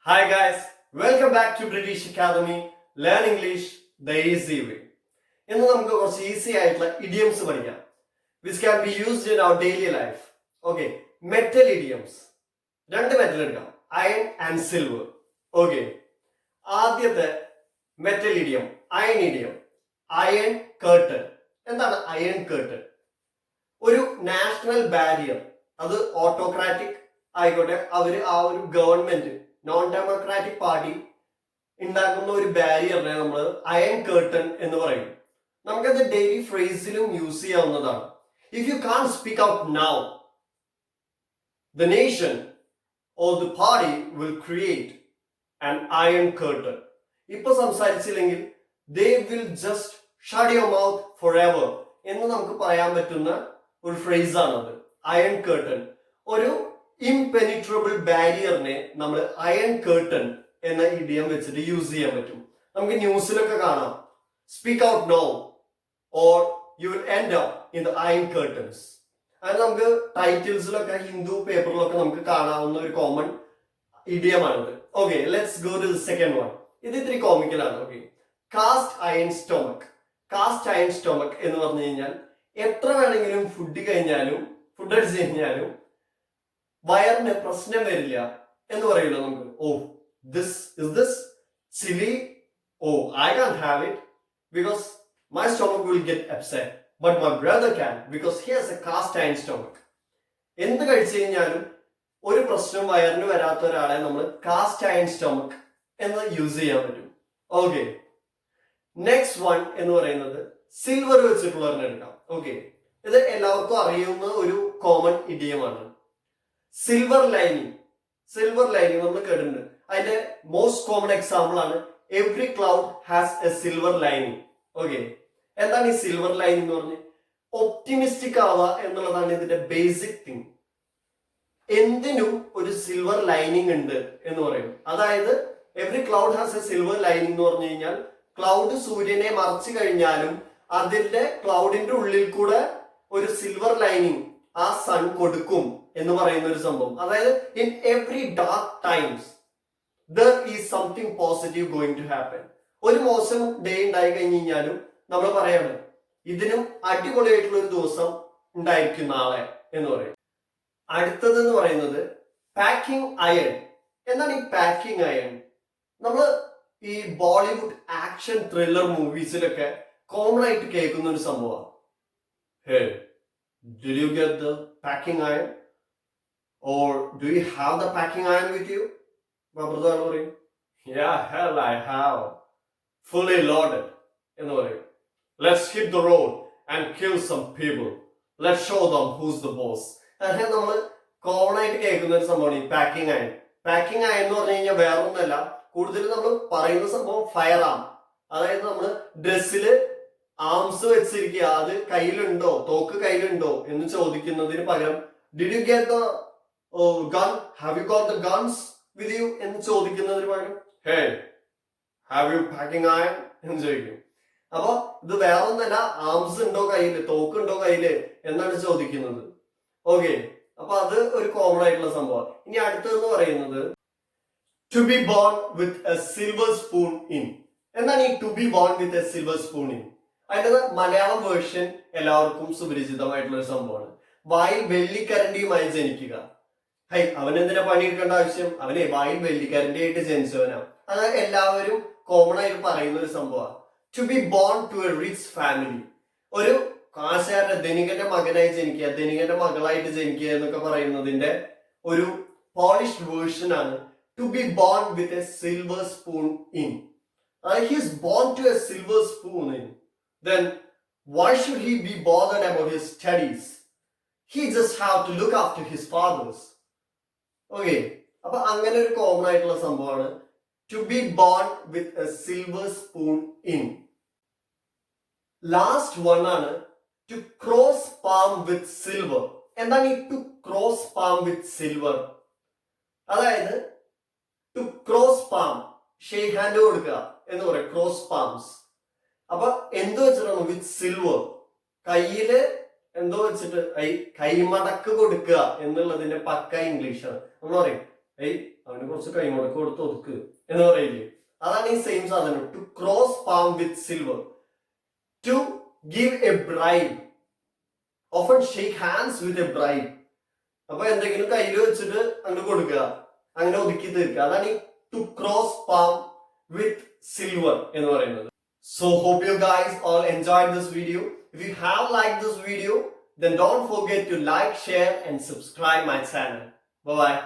Hi guys, welcome back to British Academy. Learn English the easy way. ഇന്ന് നമുക്ക് കുറച്ച് easy ആയിട്ടുള്ള idioms പഠിക്കാം which can be used in our daily life. Okay, metal idioms. രണ്ട് metal എടുക്കാം, iron and silver. Okay, ആദ്യത്തെ metal idiom iron idiom. Iron curtain. എന്താണ് iron curtain? ഒരു നാഷണൽ ബാരിയർ, അത് ഓട്ടോക്രാറ്റിക് ആയിക്കോട്ടെ, അവര് ആ ഒരു ഗവൺമെന്റ് നോൺ ഡെമോക്രാറ്റിക് പാർട്ടി ഉണ്ടാക്കുന്ന ഒരു ബാരിയറിനെ നമ്മൾ അയൺ കേർട്ടൻ എന്ന് പറയും. നമുക്കത് ഡെയിലി ഫ്രേസിലും യൂസ് ചെയ്യാവുന്നതാണ്. If you can speak out now, the nation or the party will create an iron curtain. ഇപ്പൊ സംസാരിച്ചില്ലെങ്കിൽ they will just shut your mouth forever എന്ന് നമുക്ക് പറയാൻ പറ്റുന്ന ഒരു ഫ്രേസ് ആണത്, അയൺ കേർട്ടൻ. ഒരു ഇംപെനിട്രബിൾ ബാരിയറിനെ നമ്മൾ അയൺ കേർട്ടൻ എന്ന ഇഡിയം വെച്ചിട്ട് യൂസ് ചെയ്യാൻ പറ്റും. നമുക്ക് ന്യൂസിലൊക്കെ കാണാം, speak out no or you will end up in the iron curtains. അത് നമുക്ക് ടൈറ്റിൽസിലൊക്കെ ഹിന്ദു പേപ്പറിലൊക്കെ നമുക്ക് കാണാവുന്ന ഒരു കോമൺ ഇഡിയമാണിത്. Okay, let's go to the second one. ഇത് ഇത്തിരി കോമിക്കലാണ്. Okay, cast iron stomach. Cast iron stomach എന്ന് പറഞ്ഞു കഴിഞ്ഞാൽ എത്ര വേണമെങ്കിലും ഫുഡ് അടിച്ചു കഴിഞ്ഞാലും വയറിന് പ്രശ്നം വരില്ല എന്ന് പറയൂല്ലോ നമുക്ക്. ഓ, this chili, oh, I can't have it because my stomach will get upset, but my brother can because he has a cast iron stomach. എന്ത് കഴിച്ചു കഴിഞ്ഞാലും ഒരു പ്രശ്നം വയറിന് വരാത്ത ഒരാളെ നമ്മൾ കാസ്റ്റ് അയൺ സ്റ്റൊമക് എന്ന് യൂസ് ചെയ്യാൻ പറ്റും. ഓക്കെ, നെക്സ്റ്റ് വൺ എന്ന് പറയുന്നത് സിൽവർ വെച്ചിട്ടുള്ള എടുക്കാം. ഓക്കെ, ഇത് എല്ലാവർക്കും അറിയുന്ന ഒരു കോമൺ ഇഡിയമാണ്. Silver lining. സിൽവർ ലൈനിങ് നമ്മൾ കേട്ടിട്ടുണ്ട്. അതിന്റെ മോസ്റ്റ് കോമൺ എക്സാമ്പിൾ ആണ് every cloud has a silver lining. Okay, എന്താണ് ഈ സിൽവർ ലൈനിങ് എന്ന് പറഞ്ഞ്? ഒപ്റ്റിമിസ്റ്റിക് ആവുക എന്നുള്ളതാണ് ഇതിന്റെ ബേസിക് തിങ്. എന്തിനും ഒരു സിൽവർ ലൈനിങ് ഉണ്ട് എന്ന് പറയും. അതായത് every cloud has a silver lining എന്ന് പറഞ്ഞു കഴിഞ്ഞാൽ ക്ലൗഡ് സൂര്യനെ മറച്ചു കഴിഞ്ഞാലും അതിന്റെ ക്ലൗഡിന്റെ ഉള്ളിൽ കൂടെ ഒരു സിൽവർ ലൈനിങ് ആ സൺ കൊടുക്കും എന്ന് പറയുന്ന ഒരു സംഭവം. അതായത് in every dark times there is something positive going to happen. ഒരു മോശം ഡേ ഉണ്ടായി കഴിഞ്ഞു കഴിഞ്ഞാലും നമ്മൾ പറയാണ് ഇതിനും അടിപൊളിയായിട്ടുള്ള ഒരു ദിവസം ഉണ്ടായിരിക്കും നാളെ എന്ന് പറയും. അടുത്തത് എന്ന് പറയുന്നത് പാക്കിംഗ് അയൺ. എന്താണ് ഈ പാക്കിംഗ് അയൺ? നമ്മൾ ഈ ബോളിവുഡ് ആക്ഷൻ ത്രില്ലർ മൂവീസിലൊക്കെ കോമൺ ആയിട്ട് കേൾക്കുന്ന ഒരു സംഭവമാണ്. Hey, did you get the packing iron? Or do you have the packing iron with you? Brother പറയും, yeah, hell I have. Fully loaded എന്ന് പറയും. Let's hit the road and kill some people. Let's show them who's the boss. അങ്ങനെ നമ്മൾ common ആയിട്ട് കേൾക്കുന്ന ഒരു സംഭവമാണ് ഈ പാക്കിംഗ് അയൺ. പാക്കിംഗ് അയൺ എന്ന് പറഞ്ഞു കഴിഞ്ഞാൽ വേറെ ഒന്നല്ല, കൂടുതൽ നമ്മൾ പറയുന്ന സംഭവം ഫയർ ആം. അതായത് നമ്മൾ ഡ്രസ്സില് ആംസ് വെച്ചിരിക്കുക, അത് കയ്യിലുണ്ടോ, തോക്ക് കയ്യിലുണ്ടോ എന്ന് ചോദിക്കുന്നതിന് പകരം did you get the gun, have you got the guns with you എന്ന് ചോദിക്കുന്നതിന് പകരം ഹേ ഹാവ് യു പാക്കിംഗ് അയൺ എന്ന് ചോദിക്കും. അപ്പൊ ഇത് വേറെ ഒന്നല്ല, ആംസ് ഉണ്ടോ കയ്യില്, തോക്ക് ഉണ്ടോ കയ്യില് എന്നാണ് ചോദിക്കുന്നത്. ഓക്കെ, അപ്പൊ അത് ഒരു കോമൺ ആയിട്ടുള്ള സംഭവം. ഇനി അടുത്തതെന്ന് പറയുന്നത് to be born with a silver spoon in. എന്താണ് ഈ to be born with a silver spoon in? അതിന്റെ മലയാളം വേർഷൻ എല്ലാവർക്കും സുപരിചിതമായിട്ടുള്ള ഒരു സംഭവമാണ്. വായിൽ വെള്ളിക്കരണ്ടിയുമായി ജനിക്കുക. ഹൈ, അവനെന്തിനാ പണിയെടുക്കേണ്ട ആവശ്യം? അവനെ വായിൽ വെള്ളിക്കരണ്ടി ആയിട്ട് ജനിച്ചവനാ. അത് എല്ലാവരും കോമൺ ആയിട്ട് പറയുന്ന ഒരു സംഭവമാണ്. To be born to a rich family. ഒരു കാശുകാരുടെ ധനികന്റെ മകനായി ജനിക്കുക, ധനികന്റെ മകളായിട്ട് ജനിക്കുക എന്നൊക്കെ പറയുന്നതിന്റെ ഒരു പോളിഷ്ഡ് വേർഷൻ ആണ് to be born with a silver spoon in. He is born to a silver spoon in. Then why should he be bothered about his studies? He just have to look after his fathers. Okay, അപ്പൊ അങ്ങനെ ഒരു common ആയിട്ടുള്ള സംഭവമാണ് to be born with a silver spoon in. Last one ആണ് to cross palm with silver. എന്താണ് ഈ to cross palm with silver? അതായത് to cross palm, shake hand കൊടുക്കുക എന്ന് പറയും, ക്രോസ് പാംസ്. അപ്പൊ എന്ത് വെച്ചിട്ടാണ്? With silver. കയ്യില് എന്തോ വെച്ചിട്ട് കൈമടക്ക് കൊടുക്കുക എന്നുള്ളതിന്റെ പക്ക ഇംഗ്ലീഷാണ്. നമ്മൾ പറയും അവന് കുറച്ച് കൈമുടക്ക് കൊടുത്ത് ഒതുക്ക് എന്ന് പറയില്ലേ, അതാണ് ഈ സെയിം സാധനം. To cross palm with silver, to give a bribe, often shake hands with a bribe. അപ്പൊ എന്തെങ്കിലും കയ്യിൽ വെച്ചിട്ട് അങ്ങോട്ട് കൊടുക്കുക, അങ്ങനെ ഒതുക്കി തീർക്കുക, അതാണ് ഈ to cross palm with silver എന്ന് പറയുന്നത്. So hope you guys all enjoyed this video. If you have liked this video, then don't forget to like, share and subscribe my channel. Bye bye.